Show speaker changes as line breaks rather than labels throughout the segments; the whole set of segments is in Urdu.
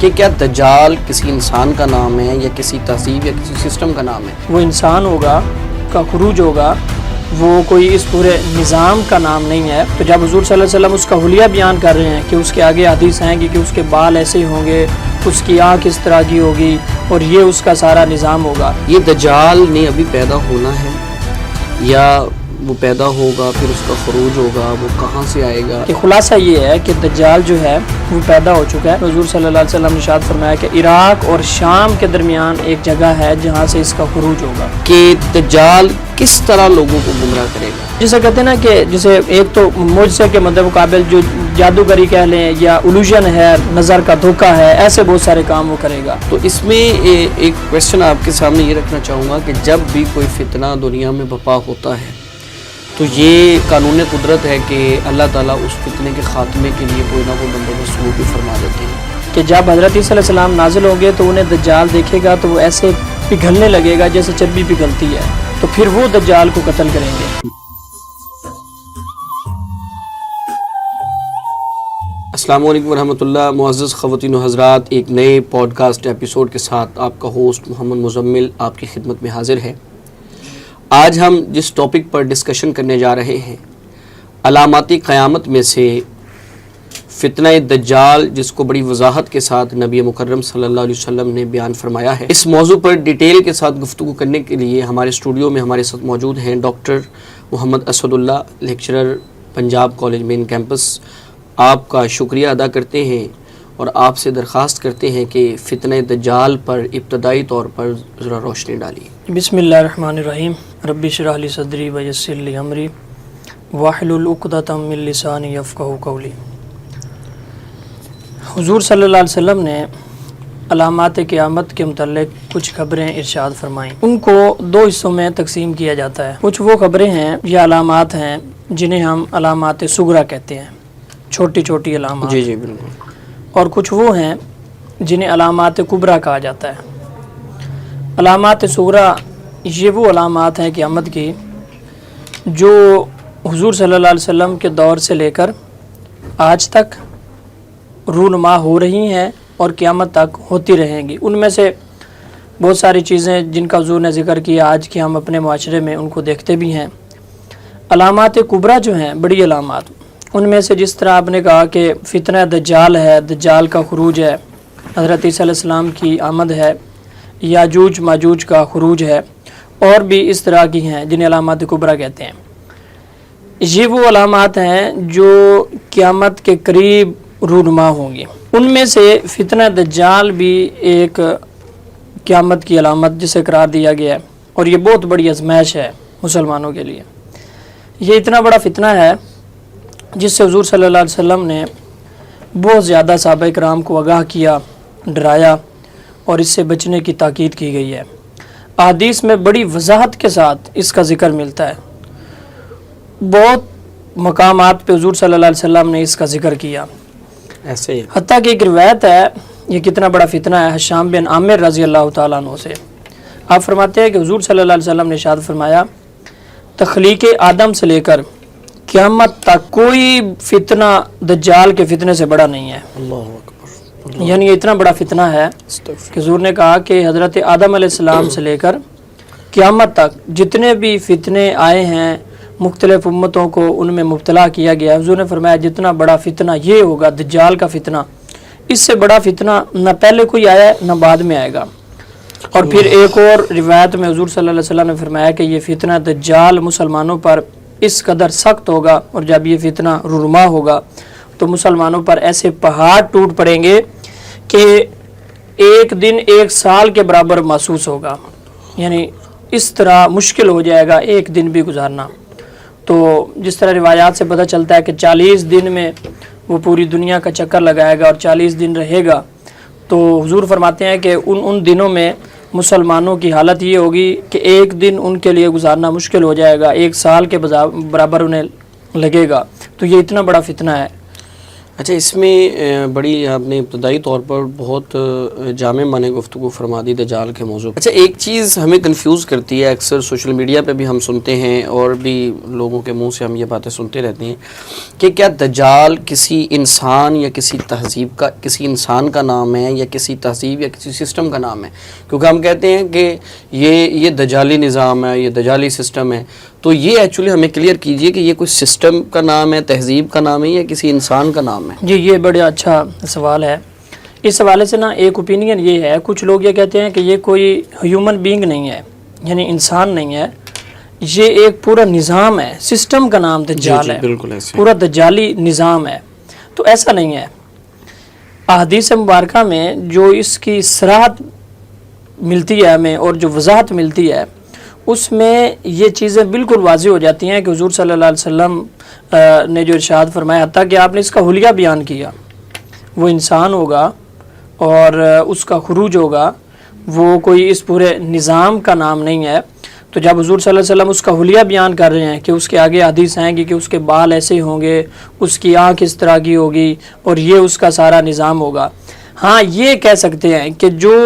کہ کیا دجال کسی انسان کا نام ہے یا کسی تہذیب یا کسی سسٹم کا نام ہے؟
وہ انسان ہوگا کا خروج ہوگا، وہ کوئی اس پورے نظام کا نام نہیں ہے۔ تو جب حضور صلی اللہ علیہ وسلم اس کا حلیہ بیان کر رہے ہیں کہ اس کے آگے حدیث ہیں کہ اس کے بال ایسے ہی ہوں گے، اس کی آنکھ اس طرح کی ہوگی اور یہ اس کا سارا نظام ہوگا۔
یہ دجال نے ابھی پیدا ہونا ہے یا وہ پیدا ہوگا پھر اس کا خروج ہوگا، وہ کہاں سے آئے گا؟
کہ خلاصہ یہ ہے کہ دجال جو ہے وہ پیدا ہو چکا ہے۔ حضور صلی اللہ علیہ وسلم نے ارشاد فرمایا کہ عراق اور شام کے درمیان ایک جگہ ہے جہاں سے اس کا خروج ہوگا۔
کہ دجال کس طرح لوگوں کو گمراہ کرے گا؟
جسے کہتے ہیں نا کہ جسے ایک تو معجزے کے مقابل جو جادوگری کہہ لیں یا الوژن ہے، نظر کا دھوکہ ہے، ایسے بہت سارے کام وہ کرے گا۔
تو اس میں ایک کویسچن آپ کے سامنے یہ رکھنا چاہوں گا کہ جب بھی کوئی فتنہ دنیا میں برپا ہوتا ہے تو یہ قانون قدرت ہے کہ اللہ تعالیٰ اس فتنے کے خاتمے کے لیے کوئی نہ کوئی بندوبست بھی فرما دیتے ہیں
کہ جب حضرت عیسیٰ علیہ السلام نازل ہوں گے تو انہیں دجال دیکھے گا تو وہ ایسے پگھلنے لگے گا جیسے چربی پگھلتی ہے، تو پھر وہ دجال کو قتل کریں گے۔
السلام علیکم ورحمۃ اللہ۔ معزز خواتین و حضرات، ایک نئے پوڈ کاسٹ ایپیسوڈ کے ساتھ آپ کا ہوسٹ محمد مزمل آپ کی خدمت میں حاضر ہے۔ آج ہم جس ٹاپک پر ڈسکشن کرنے جا رہے ہیں، علامات قیامت میں سے فتنہ دجال، جس کو بڑی وضاحت کے ساتھ نبی مکرم صلی اللہ علیہ وسلم نے بیان فرمایا ہے۔ اس موضوع پر ڈیٹیل کے ساتھ گفتگو کرنے کے لیے ہمارے اسٹوڈیو میں ہمارے ساتھ موجود ہیں ڈاکٹر محمد اسد اللہ، لیکچرر، پنجاب کالج مین کیمپس۔ آپ کا شکریہ ادا کرتے ہیں اور آپ سے درخواست کرتے ہیں کہ فتنہ دجال پر ابتدائی طور پر ذرا روشنی ڈالیے۔
بسم اللہ الرحمن الرحیم، رب اشرح لی صدری ویسر لی امری واحلل عقدۃ من لسانی یفقہوا قولی۔ حضور صلی اللہ علیہ وسلم نے علامات قیامت کے متعلق کچھ خبریں ارشاد فرمائیں۔ ان کو دو حصوں میں تقسیم کیا جاتا ہے۔ کچھ وہ خبریں ہیں یا علامات ہیں جنہیں ہم علامات صغریٰ کہتے ہیں، چھوٹی چھوٹی علامات۔
جی جی بالکل۔
اور کچھ وہ ہیں جنہیں علامات کبریٰ کہا جاتا ہے۔ علامات صغریٰ یہ وہ علامات ہیں قیامت کی جو حضور صلی اللہ علیہ وسلم کے دور سے لے کر آج تک رونما ہو رہی ہیں اور قیامت تک ہوتی رہیں گی۔ ان میں سے بہت ساری چیزیں جن کا حضور نے ذکر کیا آج کے ہم اپنے معاشرے میں ان کو دیکھتے بھی ہیں۔ علامات کبریٰ جو ہیں، بڑی علامات، ان میں سے جس طرح آپ نے کہا کہ فتنہ دجال ہے، دجال کا خروج ہے، حضرت عیسیٰ علیہ السلام کی آمد ہے، یاجوج ماجوج کا خروج ہے، اور بھی اس طرح کی ہیں جنہیں علامات کبریٰ کہتے ہیں۔ یہ وہ علامات ہیں جو قیامت کے قریب رونما ہوں گی۔ ان میں سے فتنہ دجال بھی ایک قیامت کی علامت جسے قرار دیا گیا ہے، اور یہ بہت بڑی آزمائش ہے مسلمانوں کے لیے۔ یہ اتنا بڑا فتنہ ہے جس سے حضور صلی اللہ علیہ وسلم نے بہت زیادہ صحابہ کرام کو آگاہ کیا، ڈرایا، اور اس سے بچنے کی تاکید کی گئی ہے۔ احادیث میں بڑی وضاحت کے ساتھ اس کا ذکر ملتا ہے۔ بہت مقامات پہ حضور صلی اللہ علیہ وسلم نے اس کا ذکر کیا۔
ایسے ہی
حتیٰ کہ ایک روایت ہے، یہ کتنا بڑا فتنہ ہے، حشام بن عامر رضی اللہ تعالیٰ عنہ سے۔ آپ فرماتے ہیں کہ حضور صلی اللہ علیہ وسلم نے ارشاد فرمایا، تخلیق آدم سے لے کر قیامت تک کوئی فتنہ دجال کے فتنے سے بڑا نہیں ہے۔
اللہ اکبر۔
یعنی یہ اتنا بڑا فتنہ ہے کہ حضور نے کہا کہ حضرت آدم علیہ السلام سے لے کر قیامت تک جتنے بھی فتنے آئے ہیں مختلف امتوں کو ان میں مبتلا کیا گیا، حضور نے فرمایا جتنا بڑا فتنہ یہ ہوگا دجال کا فتنہ، اس سے بڑا فتنہ نہ پہلے کوئی آیا ہے نہ بعد میں آئے گا۔ اور پھر ایک اور روایت میں حضور صلی اللہ علیہ وسلم نے فرمایا کہ یہ فتنہ دجال مسلمانوں پر اس قدر سخت ہوگا، اور جب یہ فتنہ رونما ہوگا تو مسلمانوں پر ایسے پہاڑ ٹوٹ پڑیں گے کہ ایک دن ایک سال کے برابر محسوس ہوگا، یعنی اس طرح مشکل ہو جائے گا ایک دن بھی گزارنا۔ تو جس طرح روایات سے پتہ چلتا ہے کہ 40 دن میں وہ پوری دنیا کا چکر لگائے گا اور 40 دن رہے گا، تو حضور فرماتے ہیں کہ ان دنوں میں مسلمانوں کی حالت یہ ہوگی کہ ایک دن ان کے لیے گزارنا مشکل ہو جائے گا، ایک سال کے برابر انہیں لگے گا۔ تو یہ اتنا بڑا فتنہ ہے۔
اچھا، اس میں بڑی آپ نے ابتدائی طور پر بہت جامع معنی گفتگو فرما دی دجال کے موضوع. اچھا، ایک چیز ہمیں کنفیوز کرتی ہے، اکثر سوشل میڈیا پہ بھی ہم سنتے ہیں اور بھی لوگوں کے منہ سے ہم یہ باتیں سنتے رہتے ہیں کہ کیا دجال کسی انسان یا کسی تہذیب کا، کسی انسان کا نام ہے یا کسی تہذیب یا کسی سسٹم کا نام ہے؟ کیونکہ ہم کہتے ہیں کہ یہ دجالی نظام ہے، یہ دجالی سسٹم ہے. تو یہ ایکچولی ہمیں کلیئر کیجئے کہ یہ کوئی سسٹم کا نام ہے، تہذیب کا نام ہے یا کسی انسان کا نام ہے؟
جی، یہ بڑا اچھا سوال ہے. اس حوالے سے نا ایک اوپینین یہ ہے، کچھ لوگ یہ کہتے ہیں کہ یہ کوئی ہیومن بینگ نہیں ہے، یعنی انسان نہیں ہے، یہ ایک پورا نظام ہے، سسٹم کا نام دجال ہے،
بالکل ایسے
پورا دجالی نظام ہے. تو ایسا نہیں ہے. احادیث مبارکہ میں جو اس کی صراحت ملتی ہے ہمیں اور جو وضاحت ملتی ہے، اس میں یہ چیزیں بالکل واضح ہو جاتی ہیں کہ حضور صلی اللہ علیہ وسلم نے جو ارشاد فرمایا، حتیٰ کہ آپ نے اس کا حلیہ بیان کیا، وہ انسان ہوگا اور اس کا خروج ہوگا، وہ کوئی اس پورے نظام کا نام نہیں ہے. تو جب حضور صلی اللہ علیہ وسلم اس کا حلیہ بیان کر رہے ہیں کہ اس کے آگے حدیث آئیں گی کہ اس کے بال ایسے ہوں گے، اس کی آنکھ اس طرح کی ہوگی اور یہ اس کا سارا نظام ہوگا. ہاں، یہ کہہ سکتے ہیں کہ جو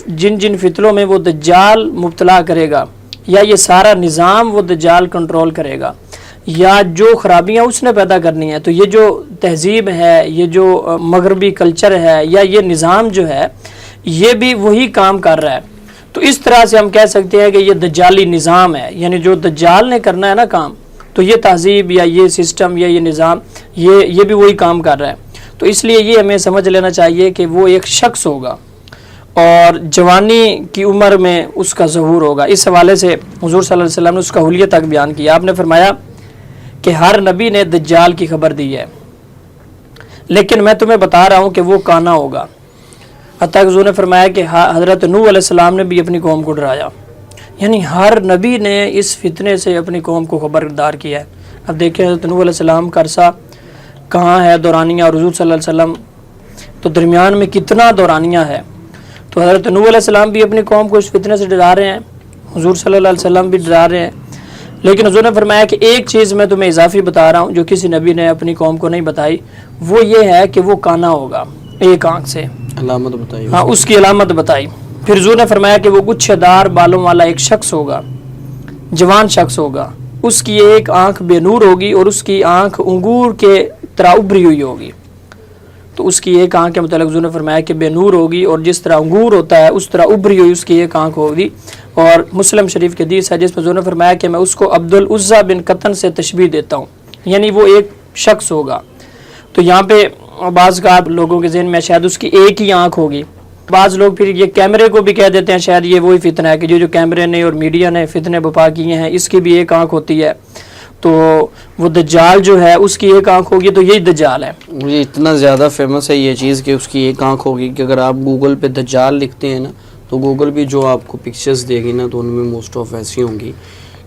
جن فتنوں میں وہ دجال مبتلا کرے گا، یا یہ سارا نظام وہ دجال کنٹرول کرے گا، یا جو خرابیاں اس نے پیدا کرنی ہیں، تو یہ جو تہذیب ہے، یہ جو مغربی کلچر ہے، یا یہ نظام جو ہے، یہ بھی وہی کام کر رہا ہے. تو اس طرح سے ہم کہہ سکتے ہیں کہ یہ دجالی نظام ہے، یعنی جو دجال نے کرنا ہے نا کام، تو یہ تہذیب یا یہ سسٹم یا یہ نظام یہ بھی وہی کام کر رہا ہے. تو اس لیے یہ ہمیں سمجھ لینا چاہیے کہ وہ ایک شخص ہوگا اور جوانی کی عمر میں اس کا ظہور ہوگا. اس حوالے سے حضور صلی اللہ علیہ وسلم نے اس کا حلیہ تک بیان کیا. آپ نے فرمایا کہ ہر نبی نے دجال کی خبر دی ہے، لیکن میں تمہیں بتا رہا ہوں کہ وہ کانا ہوگا. حتیٰ کہ حضور نے فرمایا کہ حضرت نوح علیہ السلام نے بھی اپنی قوم کو ڈرایا، یعنی ہر نبی نے اس فتنے سے اپنی قوم کو خبردار کیا ہے. اب دیکھیں حضرت نوح علیہ السلام کا عرصہ کہاں ہے دورانیہ، اور حضور صلی اللہ علیہ وسلم تو درمیان میں کتنا دورانیہ ہے. تو حضرت نوح علیہ السلام بھی اپنی قوم کو اس فتنے سے ڈرا رہے ہیں، حضور صلی اللہ علیہ وسلم بھی ڈرا رہے ہیں. لیکن حضور نے فرمایا کہ ایک چیز میں تمہیں اضافی بتا رہا ہوں جو کسی نبی نے اپنی قوم کو نہیں بتائی، وہ یہ ہے کہ وہ کانا ہوگا، ایک آنکھ سے.
علامت بتائی.
ہاں، اس کی علامت بتائی. پھر حضور نے فرمایا کہ وہ گچھے دار بالوں والا ایک شخص ہوگا، جوان شخص ہوگا، اس کی ایک آنکھ بے نور ہوگی اور اس کی آنکھ انگور کے طرح ابری ہوئی ہوگی. تو اس کی ایک آنکھ کے متعلق حضور نے فرمایا کہ بے نور ہوگی، اور جس طرح انگور ہوتا ہے اس طرح ابری ہوئی اس کی ایک آنکھ ہوگی. اور مسلم شریف کے حدیث ہے جس میں حضور نے فرمایا کہ میں اس کو عبد العزیٰ بن قطن سے تشبیہ دیتا ہوں، یعنی وہ ایک شخص ہوگا. تو یہاں پہ بعض کا لوگوں کے ذہن میں شاید اس کی ایک ہی آنکھ ہوگی. بعض لوگ پھر یہ کیمرے کو بھی کہہ دیتے ہیں شاید یہ وہی فتنہ ہے کہ جو کیمرے نے اور میڈیا نے فتنے بپا کیے ہیں، اس کی بھی ایک آنکھ ہوتی ہے. تو وہ دجال جو ہے اس کی ایک آنکھ ہوگی، تو یہی دجال ہے.
مجھے اتنا زیادہ فیمس ہے یہ چیز کہ اس کی ایک آنکھ ہوگی کہ اگر آپ گوگل پہ دجال لکھتے ہیں نا تو گوگل بھی جو آپ کو پکچرز دے گی نا تو ان میں موسٹ آف ایسی ہوں گی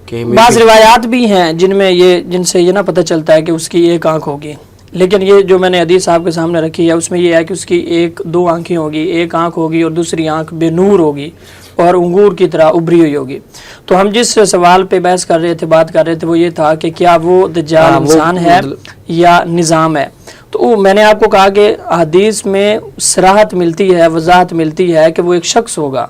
کہ
بعض روایات بھی ہیں جن سے یہ نہ پتہ چلتا ہے کہ اس کی ایک آنکھ ہوگی. لیکن یہ جو میں نے حدیث آپ کے سامنے رکھی ہے اس میں یہ ہے کہ اس کی دو آنکھیں ہوگی، ایک آنکھ ہوگی اور دوسری آنکھ بے نور ہوگی اور انگور کی طرح ابری ہوئی ہوگی. تو ہم جس سوال پہ بحث کر رہے تھے، بات کر رہے تھے، وہ یہ تھا کہ کیا وہ دجال انسان ہے یا نظام ہے. تو میں نے آپ کو کہا کہ حدیث میں صراحت ملتی ہے، وضاحت ملتی ہے کہ وہ ایک شخص ہوگا.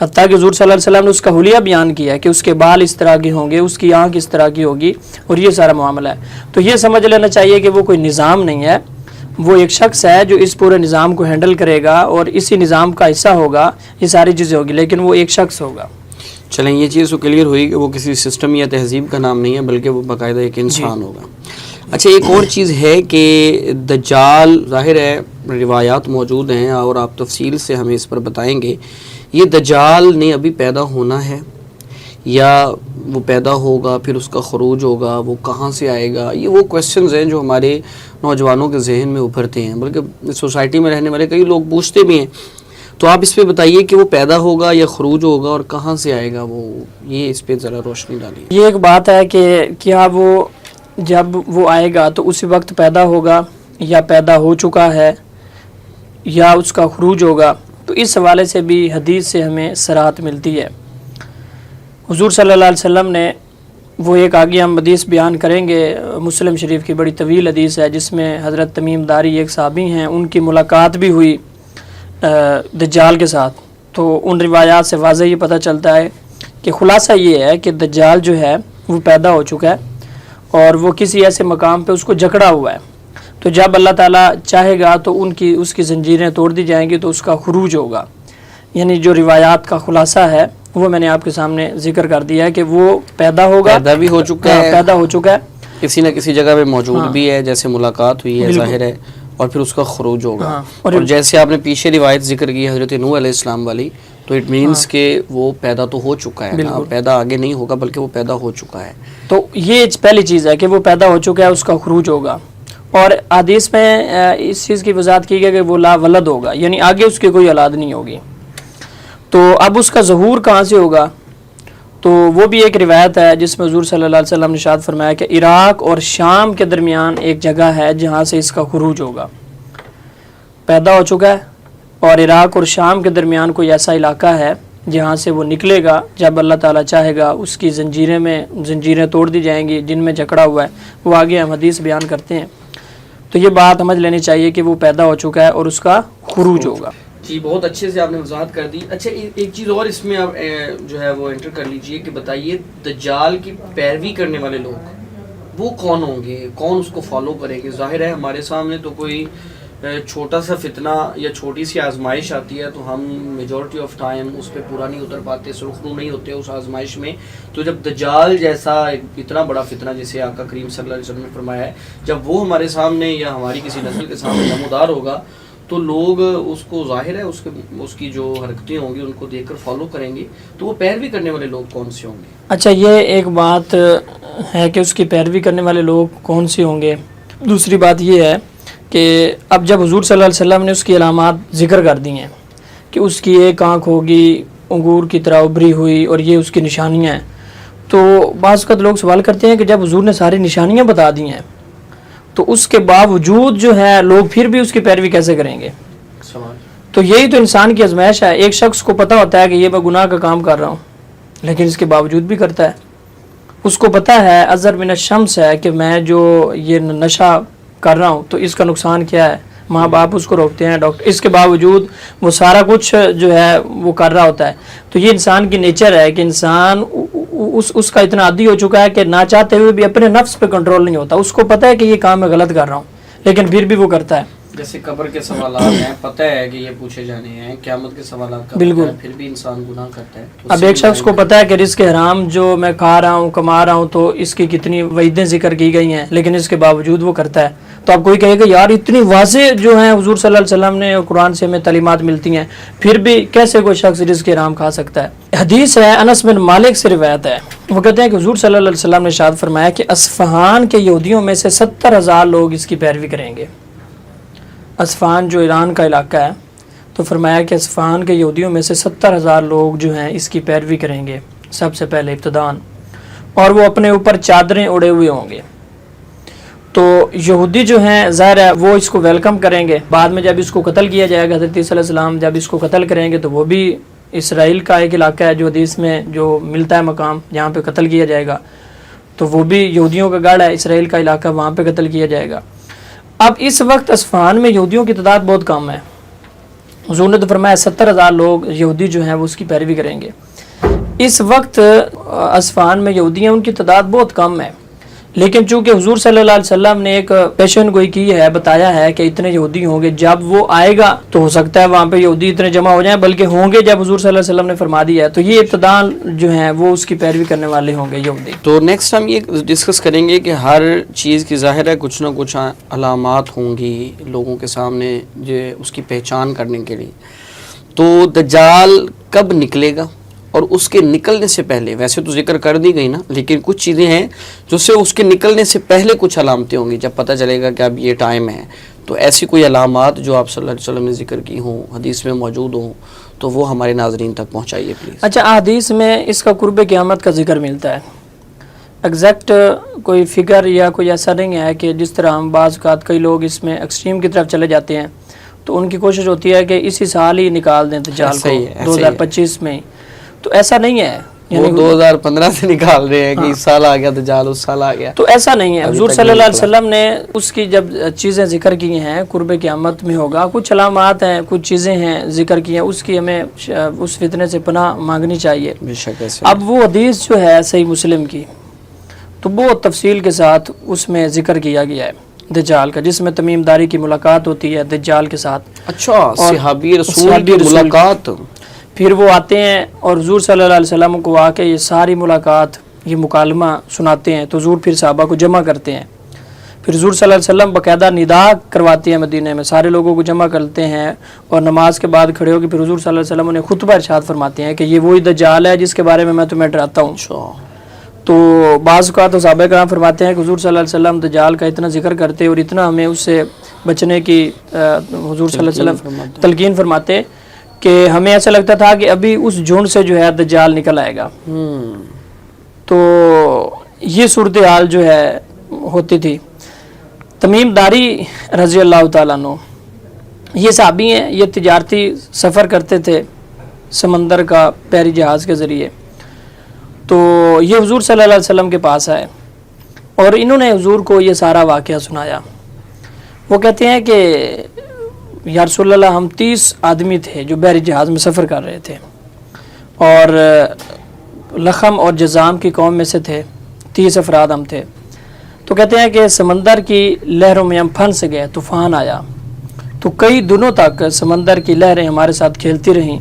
حتیٰ کہ حضور صلی اللہ علیہ وسلم نے اس کا حلیہ بیان کیا ہے کہ اس کے بال اس طرح کے ہوں گے، اس کی آنکھ اس طرح کی ہوگی، اور یہ سارا معاملہ ہے. تو یہ سمجھ لینا چاہیے کہ وہ کوئی نظام نہیں ہے، وہ ایک شخص ہے جو اس پورے نظام کو ہینڈل کرے گا اور اسی نظام کا حصہ ہوگا، یہ ساری چیزیں ہوگی، لیکن وہ ایک شخص ہوگا.
چلیں یہ چیز تو کلیئر ہوئی کہ وہ کسی سسٹم یا تہذیب کا نام نہیں ہے بلکہ وہ باقاعدہ ایک انسان ہوگا. اچھا، ایک اور چیز ہے کہ دجال ظاہر ہے روایات موجود ہیں اور آپ تفصیل سے ہمیں اس پر بتائیں گے. یہ دجال نے ابھی پیدا ہونا ہے یا وہ پیدا ہوگا پھر اس کا خروج ہوگا، وہ کہاں سے آئے گا؟ یہ وہ کویسچنز ہیں جو ہمارے نوجوانوں کے ذہن میں ابھرتے ہیں، بلکہ سوسائٹی میں رہنے والے کئی لوگ پوچھتے بھی ہیں. تو آپ اس پہ بتائیے کہ وہ پیدا ہوگا یا خروج ہوگا اور کہاں سے آئے گا وہ، یہ اس پہ ذرا روشنی ڈالیے.
یہ ایک بات ہے کہ کیا وہ جب وہ آئے گا تو اسی وقت پیدا ہوگا یا پیدا ہو چکا ہے یا اس کا خروج ہوگا. تو اس حوالے سے بھی حدیث سے ہمیں صراحت ملتی ہے. حضور صلی اللہ علیہ وسلم نے وہ ایک آگے ہم حدیث بیان کریں گے، مسلم شریف کی بڑی طویل حدیث ہے جس میں حضرت تمیم داری ایک صحابی ہیں، ان کی ملاقات بھی ہوئی دجال کے ساتھ. تو ان روایات سے واضح یہ پتہ چلتا ہے کہ خلاصہ یہ ہے کہ دجال جو ہے وہ پیدا ہو چکا ہے اور وہ کسی ایسے مقام پہ اس کو جکڑا ہوا ہے. تو جب اللہ تعالیٰ چاہے گا تو اس کی زنجیریں توڑ دی جائیں گی تو اس کا خروج ہوگا. یعنی جو روایات کا خلاصہ ہے وہ میں نے آپ کے سامنے ذکر کر دیا ہے کہ وہ پیدا ہوگا،
پیدا بھی ہو چکا ہے،
پیدا ہو چکا ہے،
کسی نہ کسی جگہ میں موجود بھی ہے، جیسے ملاقات ہوئی ہے ظاہر ہے، اور پھر اس کا خروج ہوگا. اور جیسے آپ نے پیچھے روایت ذکر کی حضرت نوح علیہ السلام والی، تو اٹ مینس کہ وہ پیدا تو ہو چکا ہے نا، پیدا آگے نہیں ہوگا بلکہ وہ پیدا ہو چکا ہے.
تو یہ پہلی چیز ہے کہ وہ پیدا ہو چکا ہے، اس کا خروج ہوگا. اور حدیث میں اس چیز کی وضاحت کی گئی کہ وہ لا ولد ہوگا، یعنی آگے اس کی کوئی اولاد نہیں ہوگی. تو اب اس کا ظہور کہاں سے ہوگا؟ تو وہ بھی ایک روایت ہے جس میں حضور صلی اللہ علیہ وسلم نے ارشاد فرمایا کہ عراق اور شام کے درمیان ایک جگہ ہے جہاں سے اس کا خروج ہوگا. پیدا ہو چکا ہے اور عراق اور شام کے درمیان کوئی ایسا علاقہ ہے جہاں سے وہ نکلے گا جب اللہ تعالیٰ چاہے گا. اس کی زنجیریں توڑ دی جائیں گی جن میں جکڑا ہوا ہے، وہ آگے ہم حدیث بیان کرتے ہیں. تو یہ بات سمجھ لینی چاہیے کہ وہ پیدا ہو چکا ہے اور اس کا خروج ہوگا.
جی بہت اچھے سے آپ نے وضاحت کر دی. اچھا ایک چیز اور اس میں آپ جو ہے وہ انٹر کر لیجئے کہ بتائیے دجال کی پیروی کرنے والے لوگ وہ کون ہوں گے، کون اس کو فالو کریں گے؟ ظاہر ہے ہمارے سامنے تو کوئی چھوٹا سا فتنہ یا چھوٹی سی آزمائش آتی ہے تو ہم میجورٹی آف ٹائم اس پہ پورا نہیں اتر پاتے، سرخرو نہیں ہوتے اس آزمائش میں. تو جب دجال جیسا اتنا بڑا فتنہ جسے آقا کریم صلی اللہ علیہ وسلم نے فرمایا ہے، جب وہ ہمارے سامنے یا ہماری کسی نسل کے سامنے نمودار ہوگا تو لوگ اس کو ظاہر ہے اس کی جو حرکتیں ہوں گی ان کو دیکھ کر فالو کریں گے. تو وہ پیروی کرنے والے لوگ کون سے ہوں گے؟
اچھا یہ ایک بات ہے کہ اس کی پیروی کرنے والے لوگ کون سے ہوں گے. دوسری بات یہ ہے کہ اب جب حضور صلی اللہ علیہ وسلم نے اس کی علامات ذکر کر دی ہیں کہ اس کی ایک آنکھ ہوگی انگور کی طرح ابری ہوئی اور یہ اس کی نشانیاں ہیں، تو بعض اوقات لوگ سوال کرتے ہیں کہ جب حضور نے ساری نشانیاں بتا دی ہیں تو اس کے باوجود جو ہے لوگ پھر بھی اس کی پیروی کیسے کریں گے؟ تو یہی تو انسان کی آزمائش ہے. ایک شخص کو پتہ ہوتا ہے کہ یہ میں گناہ کا کام کر رہا ہوں لیکن اس کے باوجود بھی کرتا ہے. اس کو پتہ ہے ازر من الشمس ہے کہ میں جو یہ نشہ کر رہا ہوں تو اس کا نقصان کیا ہے، ماں باپ اس کو روکتے ہیں، ڈاکٹر، اس کے باوجود وہ سارا کچھ جو ہے وہ کر رہا ہوتا ہے. تو یہ انسان کی نیچر ہے کہ انسان اس کا اتنا عادی ہو چکا ہے کہ نہ چاہتے ہوئے بھی اپنے نفس پہ کنٹرول نہیں ہوتا. اس کو پتہ ہے کہ یہ کام میں غلط کر رہا ہوں لیکن پھر بھی وہ کرتا ہے.
جیسے قبر کے سوالات ہیں، پتہ ہے کہ یہ پوچھے جانے ہیں، قیامت کے سوالات کا
بالکل،
پھر بھی انسان گناہ کرتا ہے.
اب ایک شخص کو پتہ ہے کہ رزق حرام جو میں کھا رہا ہوں کما رہا ہوں تو اس کی کتنی وعیدیں ذکر کی گئی ہیں لیکن اس کے باوجود وہ کرتا ہے. تو اب کوئی کہے کہ یار اتنی واضح جو ہیں حضور صلی اللہ علیہ وسلم نے قرآن سے ہمیں تعلیمات ملتی ہیں پھر بھی کیسے کوئی شخص رزق حرام کھا سکتا ہے؟ حدیث ہے انس بن مالک سے روایت ہے، وہ کہتے ہیں کہ حضور صلی اللہ علیہ وسلم نے ارشاد فرمایا کہ اصفہان کے یہودیوں میں سے 70,000 لوگ اس کی پیروی کریں گے. اصفہان جو ایران کا علاقہ ہے، تو فرمایا کہ اصفہان کے یہودیوں میں سے 70,000 لوگ جو ہیں اس کی پیروی کریں گے سب سے پہلے ابتدان، اور وہ اپنے اوپر چادریں اڑے ہوئے ہوں گے. تو یہودی جو ہیں ظاہر ہے وہ اس کو ویلکم کریں گے. بعد میں جب اس کو قتل کیا جائے گا، حضرت عیسیٰ علیہ السلام جب اس کو قتل کریں گے تو وہ بھی اسرائیل کا ایک علاقہ ہے جو حدیث میں جو ملتا ہے مقام جہاں پہ قتل کیا جائے گا، تو وہ بھی یہودیوں کا گڑھ ہے، اسرائیل کا علاقہ، وہاں پہ قتل کیا جائے گا. اب اس وقت اصفہان میں یہودیوں کی تعداد بہت کم ہے. حضور نے تو فرمایا 70,000 لوگ یہودی جو ہیں وہ اس کی پیروی کریں گے. اس وقت اصفہان میں یہودی ہیں، ان کی تعداد بہت کم ہے، لیکن چونکہ حضور صلی اللہ علیہ وسلم نے ایک پیشن گوئی کی ہے، بتایا ہے کہ اتنے یہودی ہوں گے، جب وہ آئے گا تو ہو سکتا ہے وہاں پہ یہودی اتنے جمع ہو جائیں، بلکہ ہوں گے جب حضور صلی اللہ علیہ وسلم نے فرما دیا ہے. تو یہ ابتداء جو ہیں وہ اس کی پیروی کرنے والے ہوں گے یہودی.
تو نیکسٹ ہم یہ ڈسکس کریں گے کہ ہر چیز کی ظاہر ہے کچھ نہ کچھ علامات ہوں گی لوگوں کے سامنے جو اس کی پہچان کرنے کے لیے. تو دجال کب نکلے گا اور اس کے نکلنے سے پہلے، ویسے تو ذکر کر دی گئی نا، لیکن کچھ چیزیں ہیں جو سے اس کے نکلنے سے پہلے کچھ علامتیں ہوں گی جب پتہ چلے گا کہ اب یہ ٹائم ہے. تو ایسی کوئی علامات جو آپ صلی اللہ علیہ وسلم نے ذکر کی ہوں، حدیث میں موجود ہوں، تو وہ ہمارے ناظرین تک پہنچائیے پلیز.
اچھا، حدیث میں اس کا قرب قیامت کا ذکر ملتا ہے. ایگزیکٹ کوئی فگر یا کوئی ایسا نہیں ہے کہ جس طرح ہم بعض اوقات کئی لوگ اس میں ایکسٹریم کی طرف چلے جاتے ہیں تو ان کی کوشش ہوتی ہے کہ اسی سال ہی نکال دیں دجال کو 2025 میں ہی. تو ایسا نہیں ہے.
وہ 2015 سے نکال رہے ہیں کہ اس سال آ گیا دجال، اس سال آ گیا.
تو ایسا نہیں ہے. حضور صلی اللہ علیہ وسلم نے اس کی جب چیزیں ذکر کی ہیں قرب قیامت میں ہوگا، کچھ علامات ہیں، کچھ چیزیں ہیں ذکر کی ہیں، اس کی ہمیں اس فتنے سے پناہ مانگنی چاہیے. اب وہ حدیث جو ہے صحیح مسلم کی، تو بہت تفصیل کے ساتھ اس میں ذکر کیا گیا ہے دجال کا، جس میں تمیم داری کی ملاقات ہوتی ہے دجال کے ساتھ.
اچھا، صحابی رسول کی ملاقات.
پھر وہ آتے ہیں اور حضور صلی اللہ علیہ وسلم کو آ کے یہ ساری ملاقات، یہ مکالمہ سناتے ہیں. تو حضور پھر صحابہ کو جمع کرتے ہیں. پھر حضور صلی اللہ علیہ وسلم باقاعدہ ندا کرواتے ہیں مدینہ میں، سارے لوگوں کو جمع کرتے ہیں اور نماز کے بعد کھڑے ہو کے پھر حضور صلی اللہ علیہ وسلم انہیں خطبہ ارشاد فرماتے ہیں کہ یہ وہی دجال ہے جس کے بارے میں تمہیں ڈراتا ہوں. تو بعض اوقات تو صحابہ کرام فرماتے ہیں کہ حضور صلی اللہ علیہ وسلم دجال کا اتنا ذکر کرتے اور اتنا ہمیں اس سے بچنے کی حضور صلی اللہ علیہ وسلم تلقین فرماتے کہ ہمیں ایسا لگتا تھا کہ ابھی اس جھنڈ سے جو ہے دجال نکل آئے گا. تو یہ صورتحال جو ہے ہوتی تھی. تمیم داری رضی اللہ تعالیٰ عنہ یہ صحابی ہیں، یہ تجارتی سفر کرتے تھے سمندر کا بحری جہاز کے ذریعے. تو یہ حضور صلی اللہ علیہ وسلم کے پاس آئے اور انہوں نے حضور کو یہ سارا واقعہ سنایا. وہ کہتے ہیں کہ یا رسول اللہ، ہم 30 آدمی تھے جو بحری جہاز میں سفر کر رہے تھے اور لخم اور جزام کی قوم میں سے تھے، 30 افراد ہم تھے. تو کہتے ہیں کہ سمندر کی لہروں میں ہم پھنس گئے، طوفان آیا. تو کئی دنوں تک سمندر کی لہریں ہمارے ساتھ کھیلتی رہیں،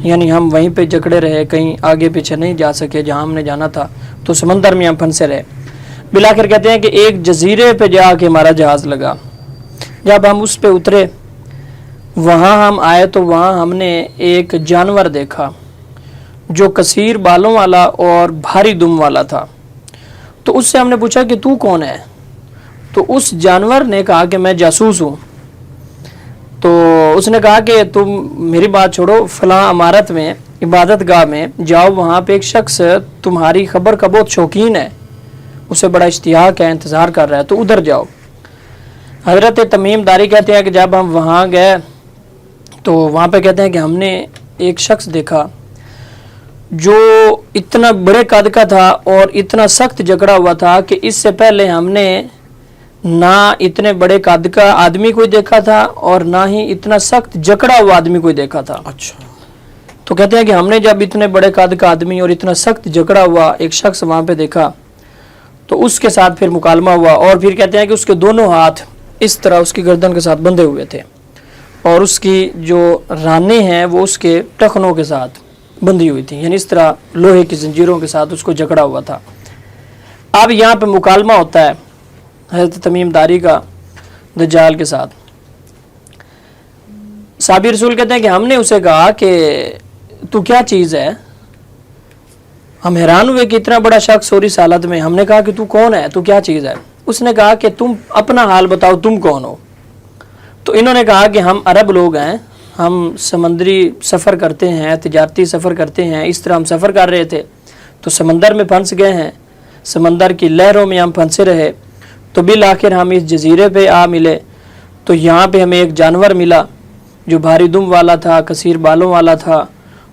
یعنی ہم وہیں پہ جکڑے رہے، کہیں آگے پیچھے نہیں جا سکے جہاں ہم نے جانا تھا. تو سمندر میں ہم پھنسے رہے. بلاخر کہتے ہیں کہ ایک جزیرے پہ جا کے ہمارا جہاز لگا. جب ہم اس پہ اترے، وہاں ہم آئے تو وہاں ہم نے ایک جانور دیکھا جو کثیر بالوں والا اور بھاری دم والا تھا. تو اس سے ہم نے پوچھا کہ تو کون ہے؟ تو اس جانور نے کہا کہ میں جاسوس ہوں. تو اس نے کہا کہ تم میری بات چھوڑو، فلاں عمارت میں عبادت گاہ میں جاؤ، وہاں پہ ایک شخص تمہاری خبر کا بہت شوقین ہے، اسے بڑا اشتیاق ہے، انتظار کر رہا ہے، تو ادھر جاؤ. حضرت تمیم داری کہتے ہیں کہ جب ہم وہاں گئے تو وہاں پہ کہتے ہیں کہ ہم نے ایک شخص دیکھا جو اتنا بڑے قد کا تھا اور اتنا سخت جکڑا ہوا تھا کہ اس سے پہلے ہم نے نہ اتنے بڑے قد کا آدمی کوئی دیکھا تھا اور نہ ہی اتنا سخت جکڑا ہوا آدمی کوئی دیکھا تھا.
اچھا.
تو کہتے ہیں کہ ہم نے جب اتنے بڑے قد کا آدمی اور اتنا سخت جکڑا ہوا ایک شخص وہاں پہ دیکھا تو اس کے ساتھ پھر مکالمہ ہوا. اور پھر کہتے ہیں کہ اس کے دونوں ہاتھ اس طرح اس کی گردن کے ساتھ بندھے ہوئے تھے اور اس کی جو رانیں ہیں وہ اس کے ٹخنوں کے ساتھ بندھی ہوئی تھی، یعنی اس طرح لوہے کی زنجیروں کے ساتھ اس کو جکڑا ہوا تھا. اب یہاں پہ مکالمہ ہوتا ہے حضرت تمیم داری کا دجال کے ساتھ. صحابی رسول کہتے ہیں کہ ہم نے اسے کہا کہ تو کیا چیز ہے؟ ہم حیران ہوئے کہ اتنا بڑا شخص اور اس حالت میں. ہم نے کہا کہ تو کون ہے، تو کیا چیز ہے؟ اس نے کہا کہ تم اپنا حال بتاؤ، تم کون ہو؟ تو انہوں نے کہا کہ ہم عرب لوگ ہیں، ہم سمندری سفر کرتے ہیں، تجارتی سفر کرتے ہیں. اس طرح ہم سفر کر رہے تھے تو سمندر میں پھنس گئے ہیں، سمندر کی لہروں میں ہم پھنسے رہے. تو بالآخر ہم اس جزیرے پہ آ ملے تو یہاں پہ ہمیں ایک جانور ملا جو بھاری دم والا تھا، کثیر بالوں والا تھا.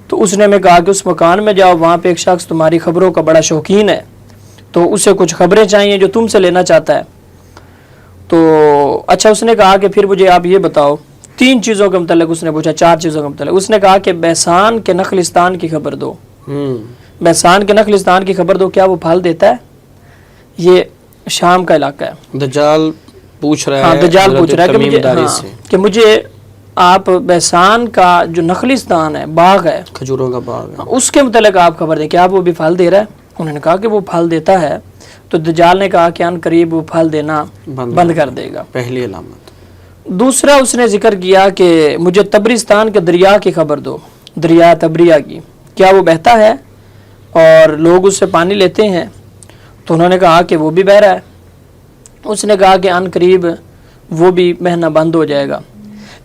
تو اس نے ہمیں کہا کہ اس مکان میں جاؤ، وہاں پہ ایک شخص تمہاری خبروں کا بڑا شوقین ہے، تو اسے کچھ خبریں چاہیے جو تم سے لینا چاہتا ہے. تو اچھا، اس نے کہا کہ پھر مجھے آپ یہ بتاؤ 3 چیزوں کے متعلق. اس نے پوچھا 4 چیزوں کے متعلق. اس نے کہا کہ بحسان کے نخلستان کی خبر دو. بحسان کے نخلستان کی خبر دو، کیا وہ پھل دیتا ہے؟ یہ شام کا علاقہ ہے.
دجال پوچھ رہا ہے،
دجال پوچھ رہا ہے کہ مجھے آپ بحسان کا جو نخلستان ہے، باغ ہے،
کھجوروں کا باغ ہے،
اس کے متعلق آپ خبر دیں کہ آپ وہ بھی پھل دے رہا ہے. انہوں نے کہا کہ وہ پھل دیتا ہے. تو دجال نے کہا کہ ان قریب وہ پھل دینا بند کر دے گا.
پہلی علامت.
دوسرا اس نے ذکر کیا کہ مجھے تبرستان کے دریا کی خبر دو، دریا تبریہ کی، کیا وہ بہتا ہے اور لوگ اس سے پانی لیتے ہیں؟ تو انہوں نے کہا کہ وہ بھی بہہ رہا ہے. اس نے کہا کہ ان قریب وہ بھی بہنا بند ہو جائے گا.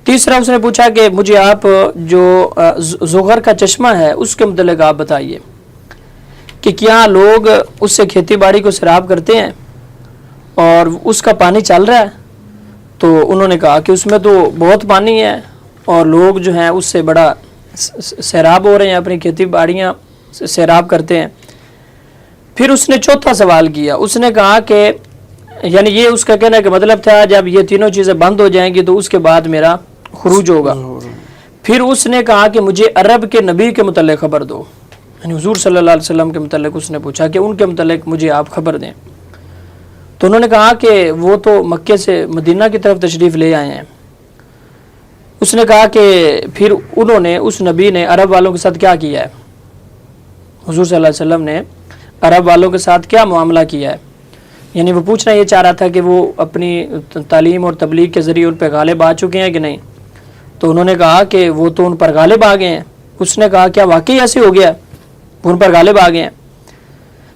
تیسرا اس نے پوچھا کہ مجھے آپ جو زغر کا چشمہ ہے اس کے متعلق آپ بتائیے کہ کیا لوگ اس سے کھیتی باڑی کو سیراب کرتے ہیں اور اس کا پانی چل رہا ہے؟ تو انہوں نے کہا کہ اس میں تو بہت پانی ہے اور لوگ جو ہیں اس سے بڑا سیراب ہو رہے ہیں، اپنی کھیتی باڑیاں سیراب کرتے ہیں. پھر اس نے چوتھا سوال کیا. اس نے کہا کہ یعنی یہ اس کا کہنے کا مطلب تھا جب یہ تینوں چیزیں بند ہو جائیں گی تو اس کے بعد میرا خروج ہوگا. پھر اس نے کہا کہ مجھے عرب کے نبی کے متعلق خبر دو. یعنی حضور صلی اللہ علیہ وسلم کے متعلق اس نے پوچھا کہ ان کے متعلق مجھے آپ خبر دیں. تو انہوں نے کہا کہ وہ تو مکے سے مدینہ کی طرف تشریف لے آئے ہیں. اس نے کہا کہ پھر انہوں نے اس نبی نے عرب والوں کے ساتھ کیا کیا ہے. حضور صلی اللہ علیہ وسلم نے عرب والوں کے ساتھ کیا معاملہ کیا ہے. یعنی وہ پوچھنا یہ چاہ رہا تھا کہ وہ اپنی تعلیم اور تبلیغ کے ذریعے ان پہ غالب آ چکے ہیں کہ نہیں. تو انہوں نے کہا کہ وہ تو ان پر غالب آ گئے ہیں. اس نے کہا کیا واقعی ایسے ہو گیا وہ ان پر غالب آ گئے ہیں.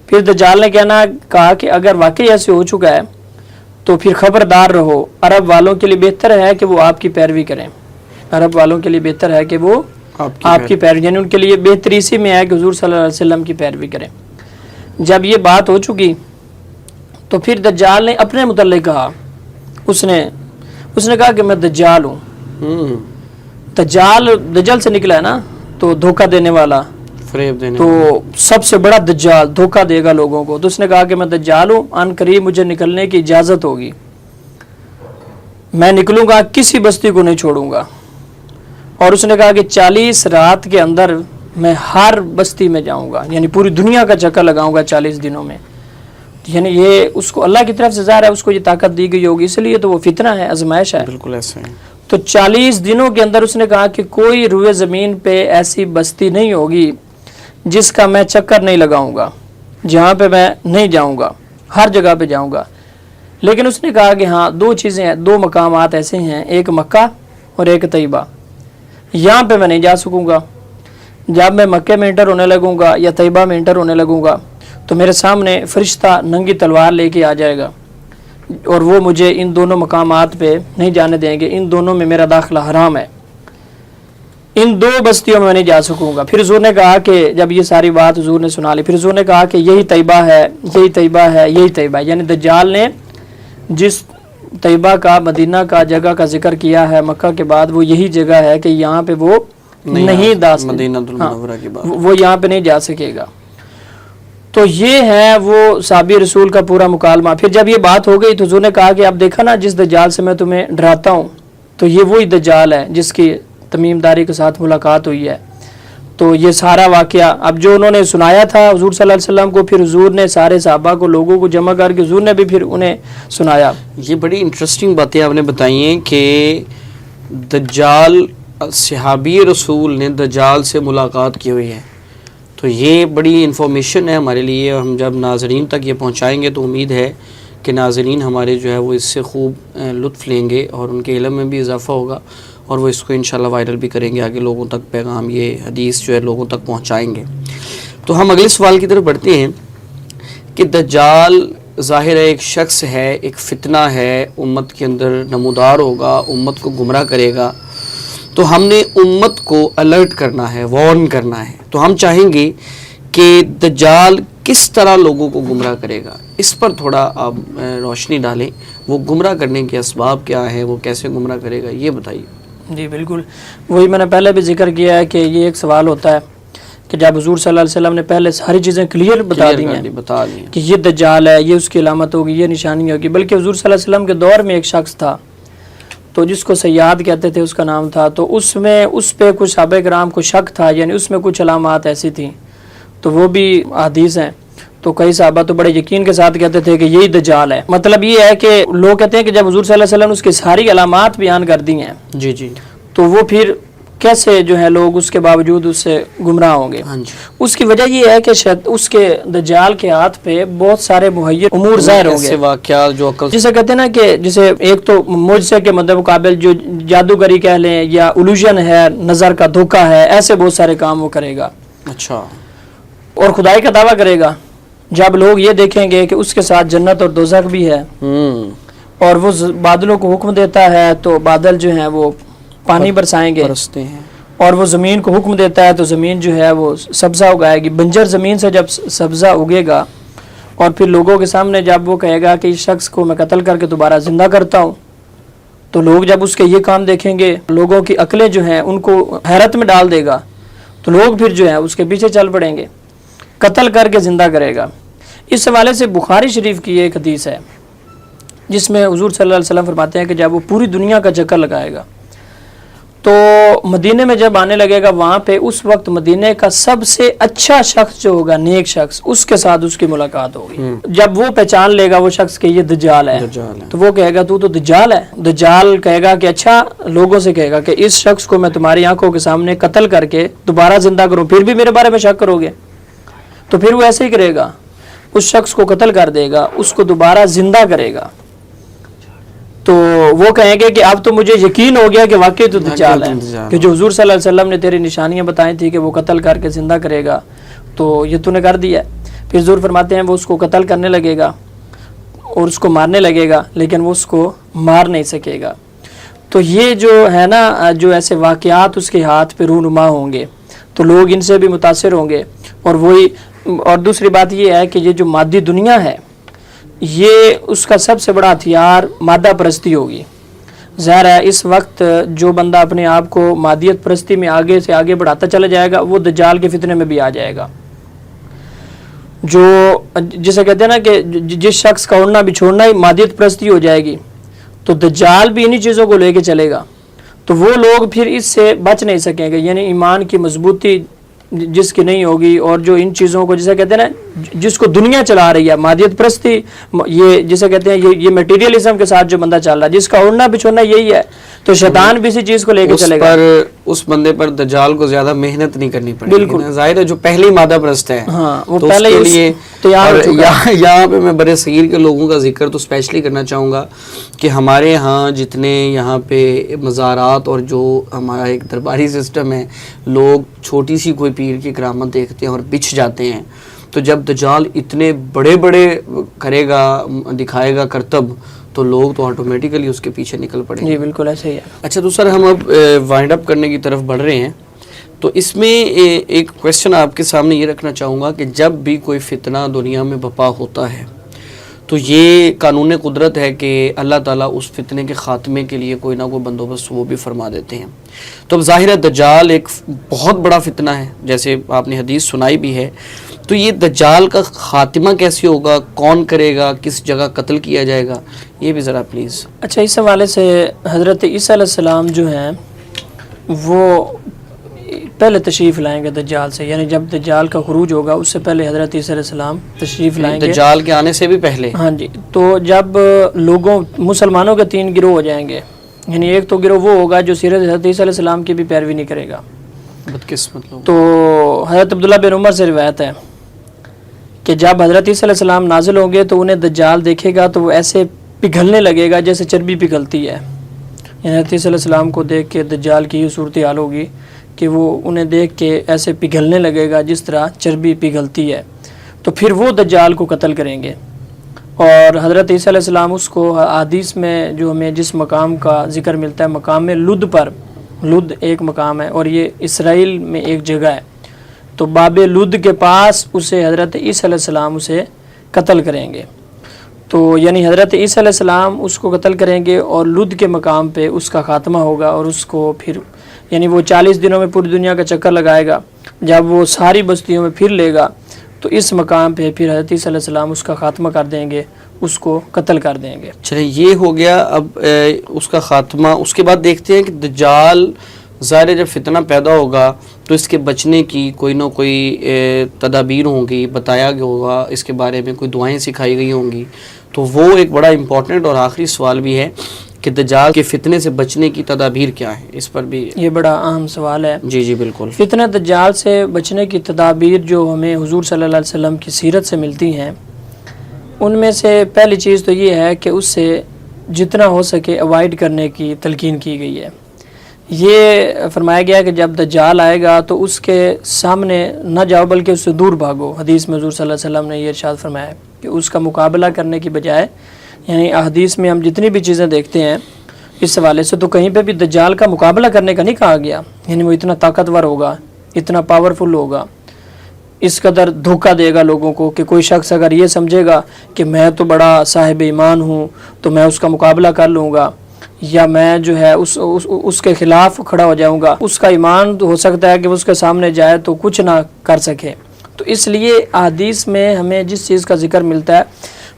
پھر دجال نے کہا کہ اگر واقعی ایسے ہو چکا ہے تو پھر خبردار رہو، عرب والوں کے لیے بہتر ہے کہ وہ آپ کی پیروی کریں. عرب والوں کے لیے بہتر ہے کہ وہ آپ کی پیروی، یعنی ان کے لیے بہتری اسی میں ہے کہ حضور صلی اللہ علیہ وسلم کی پیروی کریں. جب یہ بات ہو چکی تو پھر دجال نے اپنے متعلق کہا. اس نے کہا کہ میں دجال ہوں. دجال سے نکلا ہے نا، تو دھوکہ دینے والا،
فریب دینے،
تو سب سے بڑا دجال دھوکہ دے گا لوگوں کو. تو اس نے کہا کہ میں دجال ہوں، ان قریب مجھے نکلنے کی اجازت ہوگی، میں نکلوں گا، کسی بستی کو نہیں چھوڑوں گا. اور اس نے کہا کہ 40 رات کے اندر میں ہر بستی میں جاؤں گا، یعنی پوری دنیا کا چکر لگاؤں گا 40 دنوں میں. یعنی یہ اس کو اللہ کی طرف سے ظاہر ہے اس کو یہ طاقت دی گئی ہوگی، اس لیے تو وہ فتنہ ہے، آزمائش ہے.
بالکل ایسے ہیں.
تو 40 دنوں کے اندر اس نے کہا کہ کوئی روئے زمین پہ ایسی بستی نہیں ہوگی جس کا میں چکر نہیں لگاؤں گا، جہاں پہ میں نہیں جاؤں گا، ہر جگہ پہ جاؤں گا. لیکن اس نے کہا کہ ہاں 2 چیزیں ہیں، 2 مقامات ایسے ہیں، ایک مکہ اور ایک طیبہ. یہاں پہ میں نہیں جا سکوں گا. جب میں مکے میں انٹر ہونے لگوں گا یا طیبہ میں انٹر ہونے لگوں گا تو میرے سامنے فرشتہ ننگی تلوار لے کے آ جائے گا اور وہ مجھے ان دونوں مقامات پہ نہیں جانے دیں گے. ان دونوں میں میرا داخلہ حرام ہے، ان 2 بستیوں میں نہیں جا سکوں گا. پھر حضور نے کہا کہ جب یہ ساری بات حضور نے سنا لی، پھر حضور نے کہا کہ یہی طیبہ ہے، یہی طیبہ ہے، یہی طیبہ ہے. یعنی دجال نے جس طیبہ کا، مدینہ کا جگہ کا ذکر کیا ہے مکہ کے بعد، وہ یہی جگہ ہے کہ یہاں پہ وہ نہیں
مدینہ المنورہ کی بات،
وہ یہاں پہ نہیں جا سکے گا. تو یہ ہے وہ صحابی رسول کا پورا مکالمہ. پھر جب یہ بات ہو گئی تو حضور نے کہا کہ اب دیکھا نا جس دجال سے میں تمہیں ڈراتا ہوں تو یہ وہی دجال ہے جس کی تمیم داری کے ساتھ ملاقات ہوئی ہے. تو یہ سارا واقعہ اب جو انہوں نے سنایا تھا حضور صلی اللہ علیہ وسلم کو، پھر حضور نے سارے صحابہ کو، لوگوں کو جمع کر کے حضور نے بھی پھر انہیں سنایا.
یہ بڑی انٹرسٹنگ باتیں آپ نے بتائی ہیں کہ دجال، صحابی رسول نے دجال سے ملاقات کی ہوئی ہے. تو یہ بڑی انفارمیشن ہے ہمارے لیے. ہم جب ناظرین تک یہ پہنچائیں گے تو امید ہے کہ ناظرین ہمارے جو ہے وہ اس سے خوب لطف لیں گے اور ان کے علم میں بھی اضافہ ہوگا اور وہ اس کو انشاءاللہ وائرل بھی کریں گے، آگے لوگوں تک پیغام، یہ حدیث جو ہے لوگوں تک پہنچائیں گے. تو ہم اگلے سوال کی طرف بڑھتے ہیں کہ دجال ظاہر ہے ایک شخص ہے، ایک فتنہ ہے، امت کے اندر نمودار ہوگا، امت کو گمراہ کرے گا. تو ہم نے امت کو الرٹ کرنا ہے، وارن کرنا ہے. تو ہم چاہیں گے کہ دجال کس طرح لوگوں کو گمراہ کرے گا، اس پر تھوڑا آپ روشنی ڈالیں. وہ گمراہ کرنے کے اسباب کیا ہیں، وہ کیسے گمراہ کرے گا، یہ بتائیے.
جی بالکل، وہی میں نے پہلے بھی ذکر کیا ہے کہ یہ ایک سوال ہوتا ہے کہ جب حضور صلی اللہ علیہ وسلم نے پہلے ساری چیزیں کلیئر بتا دی ہیں کہ یہ دجال ہے، یہ اس کی علامت ہوگی، یہ نشانی ہوگی. بلکہ حضور صلی اللہ علیہ وسلم کے دور میں ایک شخص تھا تو جس کو سیاد کہتے تھے، اس کا نام تھا. تو اس پہ کچھ صحابہ کرام کو شک تھا، یعنی اس میں کچھ علامات ایسی تھیں، تو وہ بھی حدیث ہیں. تو کئی صحابہ تو بڑے یقین کے ساتھ کہتے تھے کہ یہی دجال ہے. مطلب یہ ہے کہ لوگ کہتے ہیں کہ جب حضور صلی اللہ علیہ وسلم نے اس کی ساری علامات بیان کر دی ہیں
جی جی،
تو وہ پھر کیسے جو ہے لوگ اس کے باوجود اس سے گمراہ ہوں گے. اس کی وجہ یہ ہے کہ اس کے دجال کے ہاتھ پہ بہت سارے مہیر امور ظاہر ہوں گے،
واقعات جو
جسے کہتے ہیں نا کہ جسے ایک تو معجزے کے مقابل جو جادوگری کہہ لیں یا الوژن ہے، نظر کا دھوکہ ہے، ایسے بہت سارے کام وہ کرے گا.
اچھا.
اور خدائی کا دعویٰ کرے گا. جب لوگ یہ دیکھیں گے کہ اس کے ساتھ جنت اور دوزخ بھی ہے اور وہ بادلوں کو حکم دیتا ہے تو بادل جو ہیں وہ پانی برسائیں گے، اور وہ زمین کو حکم دیتا ہے تو زمین جو ہے وہ سبزہ اگائے گی. بنجر زمین سے جب سبزہ اگے گا اور پھر لوگوں کے سامنے جب وہ کہے گا کہ اس شخص کو میں قتل کر کے دوبارہ زندہ کرتا ہوں، تو لوگ جب اس کے یہ کام دیکھیں گے، لوگوں کی عقلیں جو ہیں ان کو حیرت میں ڈال دے گا، تو لوگ پھر جو ہے اس کے پیچھے چل پڑیں گے. قتل کر کے زندہ کرے گا. اس حوالے سے بخاری شریف کی ایک حدیث ہے جس میں حضور صلی اللہ علیہ وسلم فرماتے ہیں کہ جب وہ پوری دنیا کا چکر لگائے گا تو مدینے میں جب آنے لگے گا وہاں پہ اس وقت مدینے کا سب سے اچھا شخص جو ہوگا، نیک شخص، اس کے ساتھ اس کی ملاقات ہوگی. جب وہ پہچان لے گا وہ شخص کہ یہ دجال ہے تو وہ کہے گا تو دجال ہے. دجال کہے گا کہ اچھا، لوگوں سے کہے گا کہ اس شخص کو میں تمہاری آنکھوں کے سامنے قتل کر کے دوبارہ زندہ کروں، پھر بھی میرے بارے میں شک کرو گے. تو پھر وہ ایسے ہی کرے گا، اس شخص کو قتل کر دے گا، اس کو دوبارہ زندہ کرے گا. تو وہ کہیں گے کہ اب تو مجھے یقین ہو گیا کہ واقعی تو دجال ہے، کہ جو حضور صلی اللہ علیہ وسلم نے تیری نشانیاں بتائی تھی کہ وہ قتل کر کے زندہ کرے گا تو یہ تو نے کر دیا. پھر حضور فرماتے ہیں وہ اس کو قتل کرنے لگے گا اور اس کو مارنے لگے گا، لیکن وہ اس کو مار نہیں سکے گا. تو یہ جو ہے نا، جو ایسے واقعات اس کے ہاتھ پہ رونما ہوں گے تو لوگ ان سے بھی متاثر ہوں گے. اور دوسری بات یہ ہے کہ یہ جو مادی دنیا ہے یہ اس کا سب سے بڑا ہتھیار مادہ پرستی ہوگی. ظاہر ہے اس وقت جو بندہ اپنے آپ کو مادیت پرستی میں آگے سے آگے بڑھاتا چلا جائے گا وہ دجال کے فتنے میں بھی آ جائے گا. جو جسے کہتے ہیں نا کہ جس شخص کا اڑنا بھی چھوڑنا ہی مادیت پرستی ہو جائے گی تو دجال بھی انہی چیزوں کو لے کے چلے گا. تو وہ لوگ پھر اس سے بچ نہیں سکیں گے. یعنی ایمان کی مضبوطی جس کی نہیں ہوگی اور جو ان چیزوں کو جسے کہتے ہیں نا، جس کو دنیا چلا رہی ہے مادیت پرستی، یہ جسے کہتے ہیں یہ میٹیریلزم کے ساتھ جو بندہ چل رہا ہے، جس کا اڑنا بچھوڑنا یہی ہے، تو شیطان بھی اسی چیز کو لے کے چلے گا.
اس بندے پر دجال کو زیادہ محنت نہیں کرنی پڑے گی.
بالکل
ظاہر ہے جو پہلی مادہ پرست ہے
وہ پہلے ہی تیار ہو چکا ہے.
یہاں پہ میں برے صغیر کے لوگوں کا ذکر تو اسپیشلی کرنا چاہوں گا کہ ہمارے ہاں جتنے یہاں پہ مزارات اور جو ہمارا ایک درباری سسٹم ہے، لوگ چھوٹی سی کوئی پیر کی کرامت دیکھتے ہیں اور بچھ جاتے ہیں. تو جب دجال اتنے بڑے بڑے کرے گا، دکھائے گا کرتب، تو لوگ تو آٹومیٹیکلی اس کے پیچھے نکل پڑیں گے.
جی بالکل ایسے ہی ہے.
اچھا تو سر ہم اب وائنڈ اپ کرنے کی طرف بڑھ رہے ہیں. تو اس میں ایک کویسچن آپ کے سامنے یہ رکھنا چاہوں گا کہ جب بھی کوئی فتنہ دنیا میں بپا ہوتا ہے تو یہ قانون قدرت ہے کہ اللہ تعالیٰ اس فتنے کے خاتمے کے لیے کوئی نہ کوئی بندوبست وہ بھی فرما دیتے ہیں. تو اب ظاہر ہے دجال ایک بہت بڑا فتنہ ہے، جیسے آپ نے حدیث سنائی بھی ہے. تو یہ دجال کا خاتمہ کیسے ہوگا، کون کرے گا، کس جگہ قتل کیا جائے گا، یہ بھی ذرا پلیز.
اچھا، اس حوالے سے حضرت عیسیٰ علیہ السلام جو ہیں وہ پہلے تشریف لائیں گے دجال سے. یعنی جب دجال کا خروج ہوگا اس سے پہلے حضرت عیسیٰ علیہ السلام تشریف لائیں گے،
دجال کے آنے سے بھی پہلے.
ہاں جی. تو جب لوگوں مسلمانوں کے 3 گروہ ہو جائیں گے. یعنی ایک تو گروہ وہ ہوگا جو سیرت حضرت عیسیٰ علیہ السلام کی بھی پیروی نہیں کرے گا،
بدقسمت لوگ.
تو حضرت عبداللہ بن عمر سے روایت ہے کہ جب حضرت عیسیٰ علیہ السلام نازل ہوں گے تو انہیں دجال دیکھے گا تو وہ ایسے پگھلنے لگے گا جیسے چربی پگھلتی ہے. یعنی حضرت عیسیٰ علیہ السلام کو دیکھ کے دجال کی یہ صورتحال ہوگی کہ وہ انہیں دیکھ کے ایسے پگھلنے لگے گا جس طرح چربی پگھلتی ہے. تو پھر وہ دجال کو قتل کریں گے. اور حضرت عیسیٰ علیہ السلام اس کو حدیث میں جو ہمیں جس مقام کا ذکر ملتا ہے، مقام میں لد پر، لد ایک مقام ہے اور یہ اسرائیل میں ایک جگہ ہے، تو باب لد کے پاس اسے حضرت عیسیٰ علیہ السلام اسے قتل کریں گے. تو یعنی حضرت عیسیٰ علیہ السلام اس کو قتل کریں گے اور لد کے مقام پہ اس کا خاتمہ ہوگا. اور اس کو پھر یعنی وہ 40 دنوں میں پوری دنیا کا چکر لگائے گا. جب وہ ساری بستیوں میں پھر لے گا تو اس مقام پہ پھر حضرت عیسیٰ علیہ السلام اس کا خاتمہ کر دیں گے، اس کو قتل کر دیں گے.
چلیں یہ ہو گیا اب اس کا خاتمہ. اس کے بعد دیکھتے ہیں کہ دجال ظاہر جب فتنہ پیدا ہوگا تو اس کے بچنے کی کوئی نہ کوئی تدابیر ہوں گی، بتایا گیا ہوگا اس کے بارے میں، کوئی دعائیں سکھائی گئی ہوں گی. تو وہ ایک بڑا امپورٹنٹ اور آخری سوال بھی ہے کہ دجال کے فتنے سے بچنے کی تدابیر کیا ہے، اس پر بھی
یہ بڑا اہم سوال ہے.
جی جی بالکل.
فتنہ دجال سے بچنے کی تدابیر جو ہمیں حضور صلی اللہ علیہ وسلم کی سیرت سے ملتی ہیں، ان میں سے پہلی چیز تو یہ ہے کہ اس سے جتنا ہو سکے اوائڈ کرنے کی تلقین کی گئی ہے. یہ فرمایا گیا کہ جب دجال آئے گا تو اس کے سامنے نہ جاؤ بلکہ اس سے دور بھاگو. حدیث میں حضور صلی اللہ علیہ وسلم نے یہ ارشاد فرمایا کہ اس کا مقابلہ کرنے کی بجائے، یعنی احادیث میں ہم جتنی بھی چیزیں دیکھتے ہیں اس حوالے سے تو کہیں پہ بھی دجال کا مقابلہ کرنے کا نہیں کہا گیا. یعنی وہ اتنا طاقتور ہوگا، اتنا پاورفل ہوگا، اس قدر دھوکہ دے گا لوگوں کو کہ کوئی شخص اگر یہ سمجھے گا کہ میں تو بڑا صاحب ایمان ہوں تو میں اس کا مقابلہ کر لوں گا، یا میں جو ہے اس کے خلاف کھڑا ہو جاؤں گا، اس کا ایمان ہو سکتا ہے کہ اس کے سامنے جائے تو کچھ نہ کر سکے. تو اس لیے احادیث میں ہمیں جس چیز کا ذکر ملتا ہے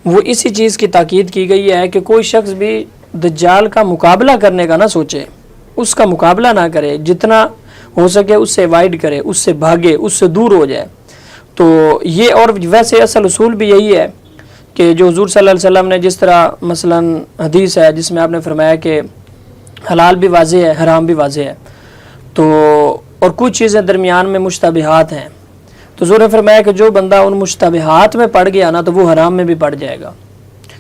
وہ اسی چیز کی تاکید کی گئی ہے کہ کوئی شخص بھی دجال کا مقابلہ کرنے کا نہ سوچے، اس کا مقابلہ نہ کرے، جتنا ہو سکے اس سے ایوائڈ کرے، اس سے بھاگے، اس سے دور ہو جائے۔ تو یہ، اور ویسے اصل اصول بھی یہی ہے کہ جو حضور صلی اللہ علیہ وسلم نے جس طرح مثلا حدیث ہے جس میں آپ نے فرمایا کہ حلال بھی واضح ہے، حرام بھی واضح ہے، تو اور کچھ چیزیں درمیان میں مشتبہات ہیں، تو حضور نے فرمایا کہ جو بندہ ان مشتبہات میں پڑ گیا نا تو وہ حرام میں بھی پڑ جائے گا،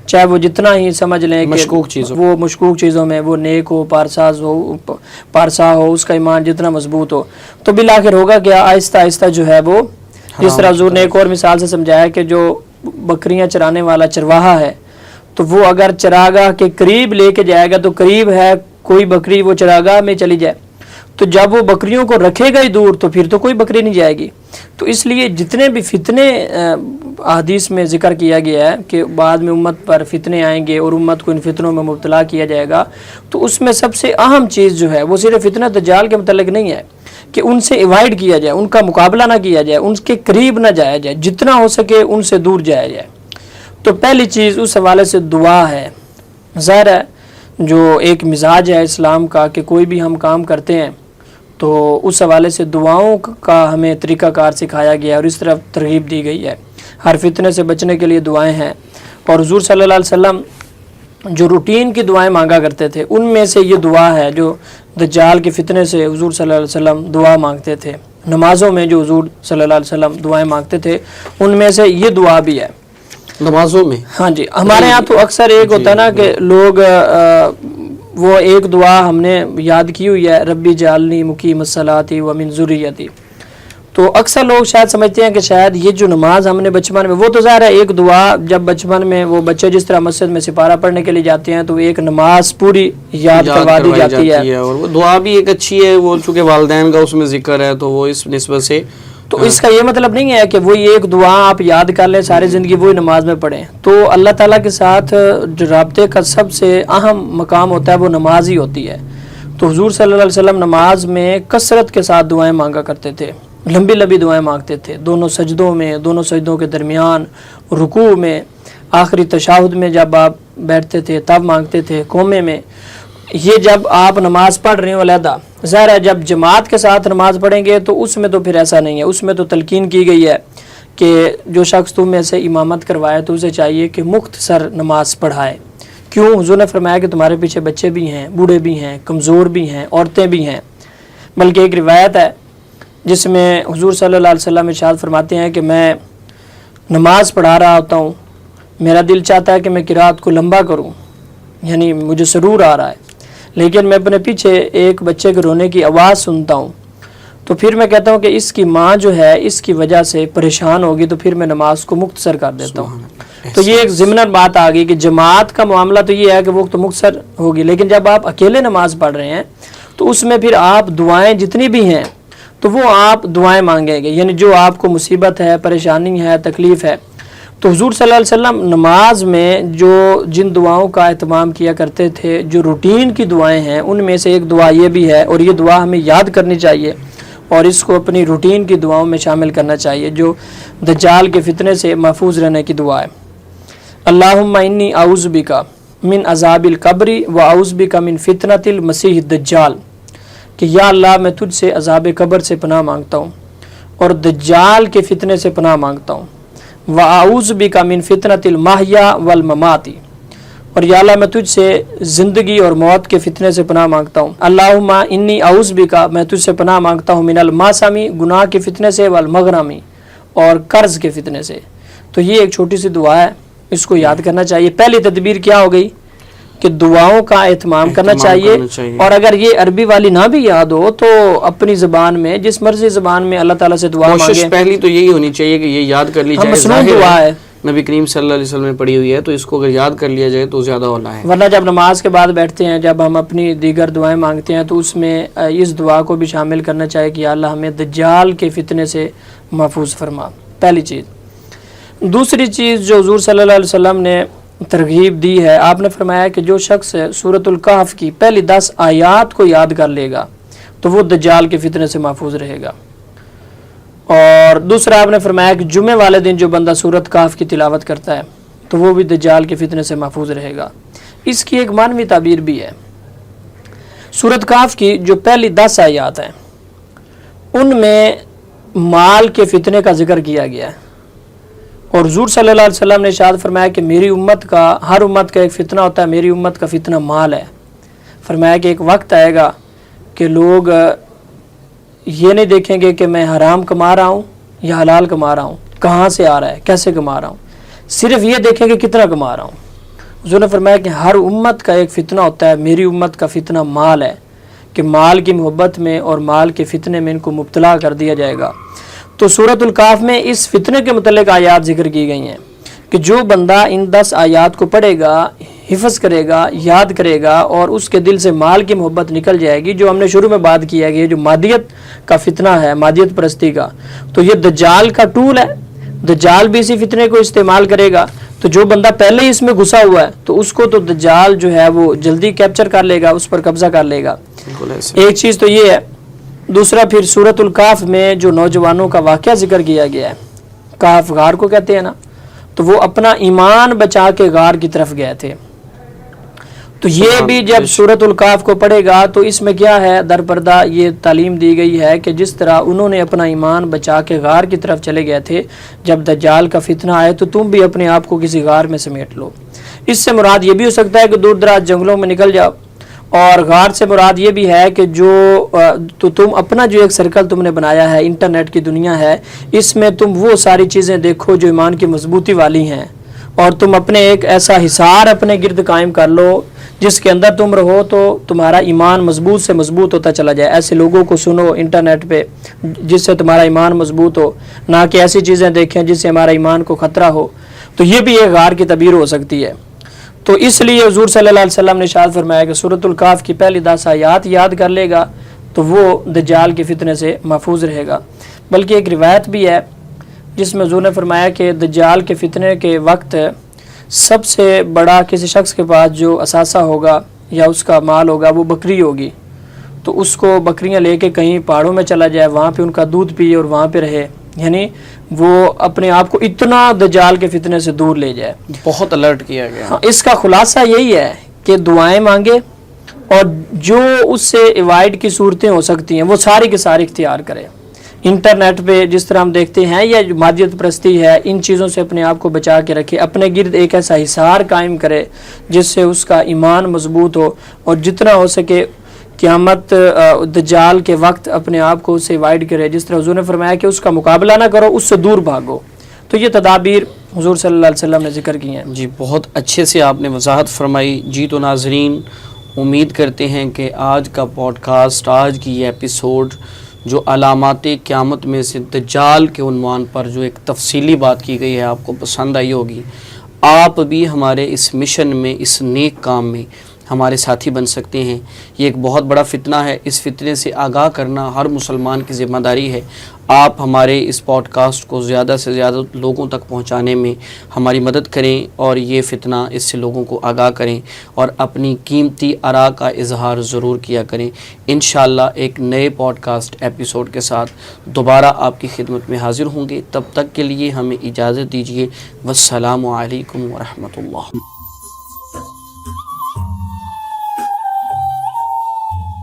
چاہے وہ جتنا ہی سمجھ لیں کہ وہ مشکوک چیزوں میں وہ نیک ہو، پارسا ہو، اس کا ایمان جتنا مضبوط ہو، تو بالآخر ہوگا کیا، آہستہ آہستہ جو ہے وہ، جس طرح حضور نے ایک اور مثال سے سمجھایا کہ جو بکریاں چرانے والا چرواہا ہے تو وہ اگر چراگاہ کے قریب لے کے جائے گا تو قریب ہے کوئی بکری وہ چراگاہ میں چلی جائے، تو جب وہ بکریوں کو رکھے گا ہی دور تو پھر تو کوئی بکری نہیں جائے گی۔ تو اس لیے جتنے بھی فتنے احادیث میں ذکر کیا گیا ہے کہ بعد میں امت پر فتنے آئیں گے اور امت کو ان فتنوں میں مبتلا کیا جائے گا، تو اس میں سب سے اہم چیز جو ہے وہ صرف فتنہ دجال کے متعلق نہیں ہے کہ ان سے ایوائڈ کیا جائے، ان کا مقابلہ نہ کیا جائے، ان کے قریب نہ جایا جائے، جتنا ہو سکے ان سے دور جایا جائے۔ تو پہلی چیز اس حوالے سے دعا ہے۔ ظاہر ہے جو ایک مزاج ہے اسلام کا کہ کوئی بھی ہم کام کرتے ہیں تو اس حوالے سے دعاؤں کا ہمیں طریقہ کار سکھایا گیا ہے اور اس طرف ترغیب دی گئی ہے۔ ہر فتنے سے بچنے کے لیے دعائیں ہیں، اور حضور صلی اللہ علیہ وسلم جو روٹین کی دعائیں مانگا کرتے تھے ان میں سے یہ دعا ہے جو دجال کے فتنے سے حضور صلی اللہ علیہ وسلم دعا مانگتے تھے۔ نمازوں میں جو حضور صلی اللہ علیہ وسلم دعائیں مانگتے تھے ان میں سے یہ دعا بھی ہے
نمازوں میں۔
ہاں جی، ہمارے یہاں تو اکثر ایک ہوتا ہے نا کہ لوگ وہ ایک دعا ہم نے یاد کی ہوئی ہے، ربی جعلنی مقیم الصلاۃ ومن ذریتی، تو اکثر لوگ شاید سمجھتے ہیں کہ شاید یہ جو نماز ہم نے بچپن میں، وہ تو ظاہر ہے ایک دعا جب بچپن میں وہ بچے جس طرح مسجد میں سپارہ پڑھنے کے لیے جاتے ہیں تو ایک نماز پوری یاد کروا دی جاتی ہے،
اور وہ دعا بھی ایک اچھی ہے، وہ چونکہ والدین کا اس میں ذکر ہے تو وہ اس نسبت سے،
تو اس کا یہ مطلب نہیں ہے کہ وہی ایک دعا آپ یاد کر لیں ساری زندگی وہی نماز میں پڑھیں۔ تو اللہ تعالیٰ کے ساتھ جو رابطے کا سب سے اہم مقام ہوتا ہے وہ نماز ہی ہوتی ہے۔ تو حضور صلی اللہ علیہ وسلم نماز میں کثرت کے ساتھ دعائیں مانگا کرتے تھے، لمبی لمبی دعائیں مانگتے تھے، دونوں سجدوں میں، دونوں سجدوں کے درمیان، رکوع میں، آخری تشہد میں جب آپ بیٹھتے تھے تب مانگتے تھے، قومے میں۔ یہ جب آپ نماز پڑھ رہے ہو علیحدہ، ظاہر ہے جب جماعت کے ساتھ نماز پڑھیں گے تو اس میں تو پھر ایسا نہیں ہے، اس میں تو تلقین کی گئی ہے کہ جو شخص تم میں سے امامت کروائے تو اسے چاہیے کہ مختصر نماز پڑھائے۔ کیوں؟ حضور نے فرمایا کہ تمہارے پیچھے بچے بھی ہیں، بوڑھے بھی ہیں، کمزور بھی ہیں، عورتیں بھی ہیں۔ بلکہ ایک روایت ہے جس میں حضور صلی اللہ علیہ وسلم ارشاد فرماتے ہیں کہ میں نماز پڑھا رہا ہوتا ہوں، میرا دل چاہتا ہے کہ میں قرات کو لمبا کروں، یعنی مجھے سرور آ رہا ہے، لیکن میں اپنے پیچھے ایک بچے کے رونے کی آواز سنتا ہوں، تو پھر میں کہتا ہوں کہ اس کی ماں جو ہے اس کی وجہ سے پریشان ہوگی، تو پھر میں نماز کو مختصر کر دیتا ہوں۔ تو یہ ایک ضمناً بات آ گئی کہ جماعت کا معاملہ تو یہ ہے کہ وہ تو مختصر ہوگی، لیکن جب آپ اکیلے نماز پڑھ رہے ہیں تو اس میں پھر آپ دعائیں جتنی بھی ہیں تو وہ آپ دعائیں مانگیں گے، یعنی جو آپ کو مصیبت ہے، پریشانی ہے، تکلیف ہے۔ تو حضور صلی اللہ علیہ وسلم نماز میں جو جن دعاؤں کا اہتمام کیا کرتے تھے، جو روٹین کی دعائیں ہیں، ان میں سے ایک دعا یہ بھی ہے، اور یہ دعا ہمیں یاد کرنی چاہیے اور اس کو اپنی روٹین کی دعاؤں میں شامل کرنا چاہیے، جو دجال کے فتنے سے محفوظ رہنے کی دعا ہے۔ اللہم انی اعوذ بک من عذاب القبر و اعوذ بک من فتنۃ المسیح الدجال، کہ یا اللہ میں تجھ سے عذاب قبر سے پناہ مانگتا ہوں اور دجال کے فتنے سے پناہ مانگتا ہوں، وَأَعُوذُ بِكَ مِن فِتْنَةِ الْمَحْيَا وَالْمَمَاتِ، اور یا اللہ میں تجھ سے زندگی اور موت کے فتنے سے پناہ مانگتا ہوں۔ اللہم انی اعوذ بک، میں تجھ سے پناہ مانگتا ہوں، من الماسمی، گناہ کے فتنے سے، والمغرمی، اور قرض کے فتنے سے۔ تو یہ ایک چھوٹی سی دعا ہے، اس کو یاد کرنا چاہیے۔ پہلی تدبیر کیا ہو گئی کہ دعاؤں کا اہتمام کرنا چاہیے، اور اگر یہ عربی والی نہ بھی یاد ہو تو اپنی زبان میں، جس مرضی زبان میں اللہ تعالیٰ سے دعا مانگیں۔
کوشش پہلی تو یہی ہونی چاہیے کہ یہ یاد کر لی جائے،
مسنون دعا ہے،
نبی کریم صلی اللہ علیہ وسلم نے پڑھی ہوئی ہے، تو اس کو اگر یاد کر لیا جائے تو زیادہ اولا ہے۔
ورنہ جب نماز کے بعد بیٹھتے ہیں، جب ہم اپنی دیگر دعائیں مانگتے ہیں تو اس میں اس دعا کو بھی شامل کرنا چاہیے کہ یا اللہ ہمیں دجال کے فتنے سے محفوظ فرما، پہلی چیز۔ دوسری چیز جو حضور صلی اللہ علیہ وسلم نے ترغیب دی ہے، آپ نے فرمایا کہ جو شخص سورۃ الکہف کی پہلی 10 آیات کو یاد کر لے گا تو وہ دجال کے فتنے سے محفوظ رہے گا۔ اور دوسرا آپ نے فرمایا کہ جمعے والے دن جو بندہ سورۃ کہف کی تلاوت کرتا ہے تو وہ بھی دجال کے فتنے سے محفوظ رہے گا۔ اس کی ایک معنوی تعبیر بھی ہے۔ سورۃ کہف کی جو پہلی 10 آیات ہیں ان میں مال کے فتنے کا ذکر کیا گیا ہے، اور حضور صلی اللہ علیہ وسلم نے ارشاد فرمایا کہ میری امت کا، ہر امت کا ایک فتنہ ہوتا ہے، میری امت کا فتنہ مال ہے۔ فرمایا کہ ایک وقت آئے گا کہ لوگ یہ نہیں دیکھیں گے کہ میں حرام کما رہا ہوں یا حلال کما رہا ہوں، کہاں سے آ رہا ہے، کیسے کما رہا ہوں، صرف یہ دیکھیں گے کتنا کما رہا ہوں۔ حضور نے فرمایا کہ ہر امت کا ایک فتنہ ہوتا ہے، میری امت کا فتنہ مال ہے، کہ مال کی محبت میں اور مال کے فتنے میں ان کو مبتلا کر دیا جائے گا۔ تو سورۃ الکہف میں اس فتنے کے متعلق آیات ذکر کی گئی ہیں کہ جو بندہ ان 10 آیات کو پڑھے گا، حفظ کرے گا، یاد کرے گا، اور اس کے دل سے مال کی محبت نکل جائے گی، جو ہم نے شروع میں بات کی ہے کہ یہ جو مادیت کا فتنہ ہے، مادیت پرستی کا، تو یہ دجال کا ٹول ہے، دجال بھی اسی فتنے کو استعمال کرے گا۔ تو جو بندہ پہلے ہی اس میں گھسا ہوا ہے تو اس کو تو دجال جو ہے وہ جلدی کیپچر کر لے گا، اس پر قبضہ کر لے گا۔ ایک چیز تو یہ ہے۔ دوسرا پھر سورۃ الکہف میں جو نوجوانوں کا واقعہ ذکر کیا گیا ہے، کہف غار کو کہتے ہیں نا، تو وہ اپنا ایمان بچا کے غار کی طرف گئے تھے۔ تو یہ بھی جب سورۃ الکہف کو پڑھے گا تو اس میں کیا ہے، در پردہ یہ تعلیم دی گئی ہے کہ جس طرح انہوں نے اپنا ایمان بچا کے غار کی طرف چلے گئے تھے، جب دجال کا فتنہ آئے تو تم بھی اپنے آپ کو کسی غار میں سمیٹ لو۔ اس سے مراد یہ بھی ہو سکتا ہے کہ دور دراز جنگلوں میں نکل جاؤ، اور غار سے مراد یہ بھی ہے کہ جو تو تم اپنا جو ایک سرکل تم نے بنایا ہے، انٹرنیٹ کی دنیا ہے، اس میں تم وہ ساری چیزیں دیکھو جو ایمان کی مضبوطی والی ہیں، اور تم اپنے ایک ایسا حصار اپنے گرد قائم کر لو جس کے اندر تم رہو تو تمہارا ایمان مضبوط سے مضبوط ہوتا چلا جائے۔ ایسے لوگوں کو سنو انٹرنیٹ پہ جس سے تمہارا ایمان مضبوط ہو، نہ کہ ایسی چیزیں دیکھیں جس سے ہمارا ایمان کو خطرہ ہو۔ تو یہ بھی ایک غار کی تعبیر ہو سکتی ہے۔ تو اس لیے حضور صلی اللہ علیہ وسلم نے ارشاد فرمایا کہ سورۃ الکہف کی پہلی 10 آیات یاد کر لے گا تو وہ دجال کے فتنے سے محفوظ رہے گا۔ بلکہ ایک روایت بھی ہے جس میں حضور نے فرمایا کہ دجال کے فتنے کے وقت سب سے بڑا کسی شخص کے پاس جو اثاثہ ہوگا یا اس کا مال ہوگا وہ بکری ہوگی، تو اس کو بکریاں لے کے کہیں پہاڑوں میں چلا جائے، وہاں پہ ان کا دودھ پیے اور وہاں پہ رہے، یعنی وہ اپنے آپ کو اتنا دجال کے فتنے سے دور لے جائے۔
بہت الرٹ کیا گیا۔
ہاں، اس کا خلاصہ یہی ہے کہ دعائیں مانگے اور جو اس سے ایوائڈ کی صورتیں ہو سکتی ہیں وہ ساری کی ساری اختیار کرے۔ انٹرنیٹ پہ جس طرح ہم دیکھتے ہیں یا جو مادیت پرستی ہے، ان چیزوں سے اپنے آپ کو بچا کے رکھے، اپنے گرد ایک ایسا حصار قائم کرے جس سے اس کا ایمان مضبوط ہو، اور جتنا ہو سکے قیامت دجال کے وقت اپنے آپ کو اس سے ایوائڈ کرے۔ جس طرح حضور نے فرمایا کہ اس کا مقابلہ نہ کرو، اس سے دور بھاگو۔ تو یہ تدابیر حضور صلی اللہ علیہ وسلم نے ذکر کی ہیں۔
جی بہت اچھے سے آپ نے وضاحت فرمائی۔ جی تو ناظرین، امید کرتے ہیں کہ آج کا پوڈ کاسٹ، آج کی یہ ایپیسوڈ جو علامات قیامت میں سے دجال کے عنوان پر جو ایک تفصیلی بات کی گئی ہے آپ کو پسند آئی ہوگی۔ آپ بھی ہمارے اس مشن میں، اس نیک کام میں ہمارے ساتھی بن سکتے ہیں۔ یہ ایک بہت بڑا فتنہ ہے، اس فتنے سے آگاہ کرنا ہر مسلمان کی ذمہ داری ہے۔ آپ ہمارے اس پوڈ کاسٹ کو زیادہ سے زیادہ لوگوں تک پہنچانے میں ہماری مدد کریں، اور یہ فتنہ اس سے لوگوں کو آگاہ کریں، اور اپنی قیمتی آراء کا اظہار ضرور کیا کریں۔ انشاءاللہ ایک نئے پوڈ کاسٹ ایپیسوڈ کے ساتھ دوبارہ آپ کی خدمت میں حاضر ہوں گے۔ تب تک کے لیے ہمیں اجازت دیجیے۔ والسلام علیکم ورحمۃ اللہ۔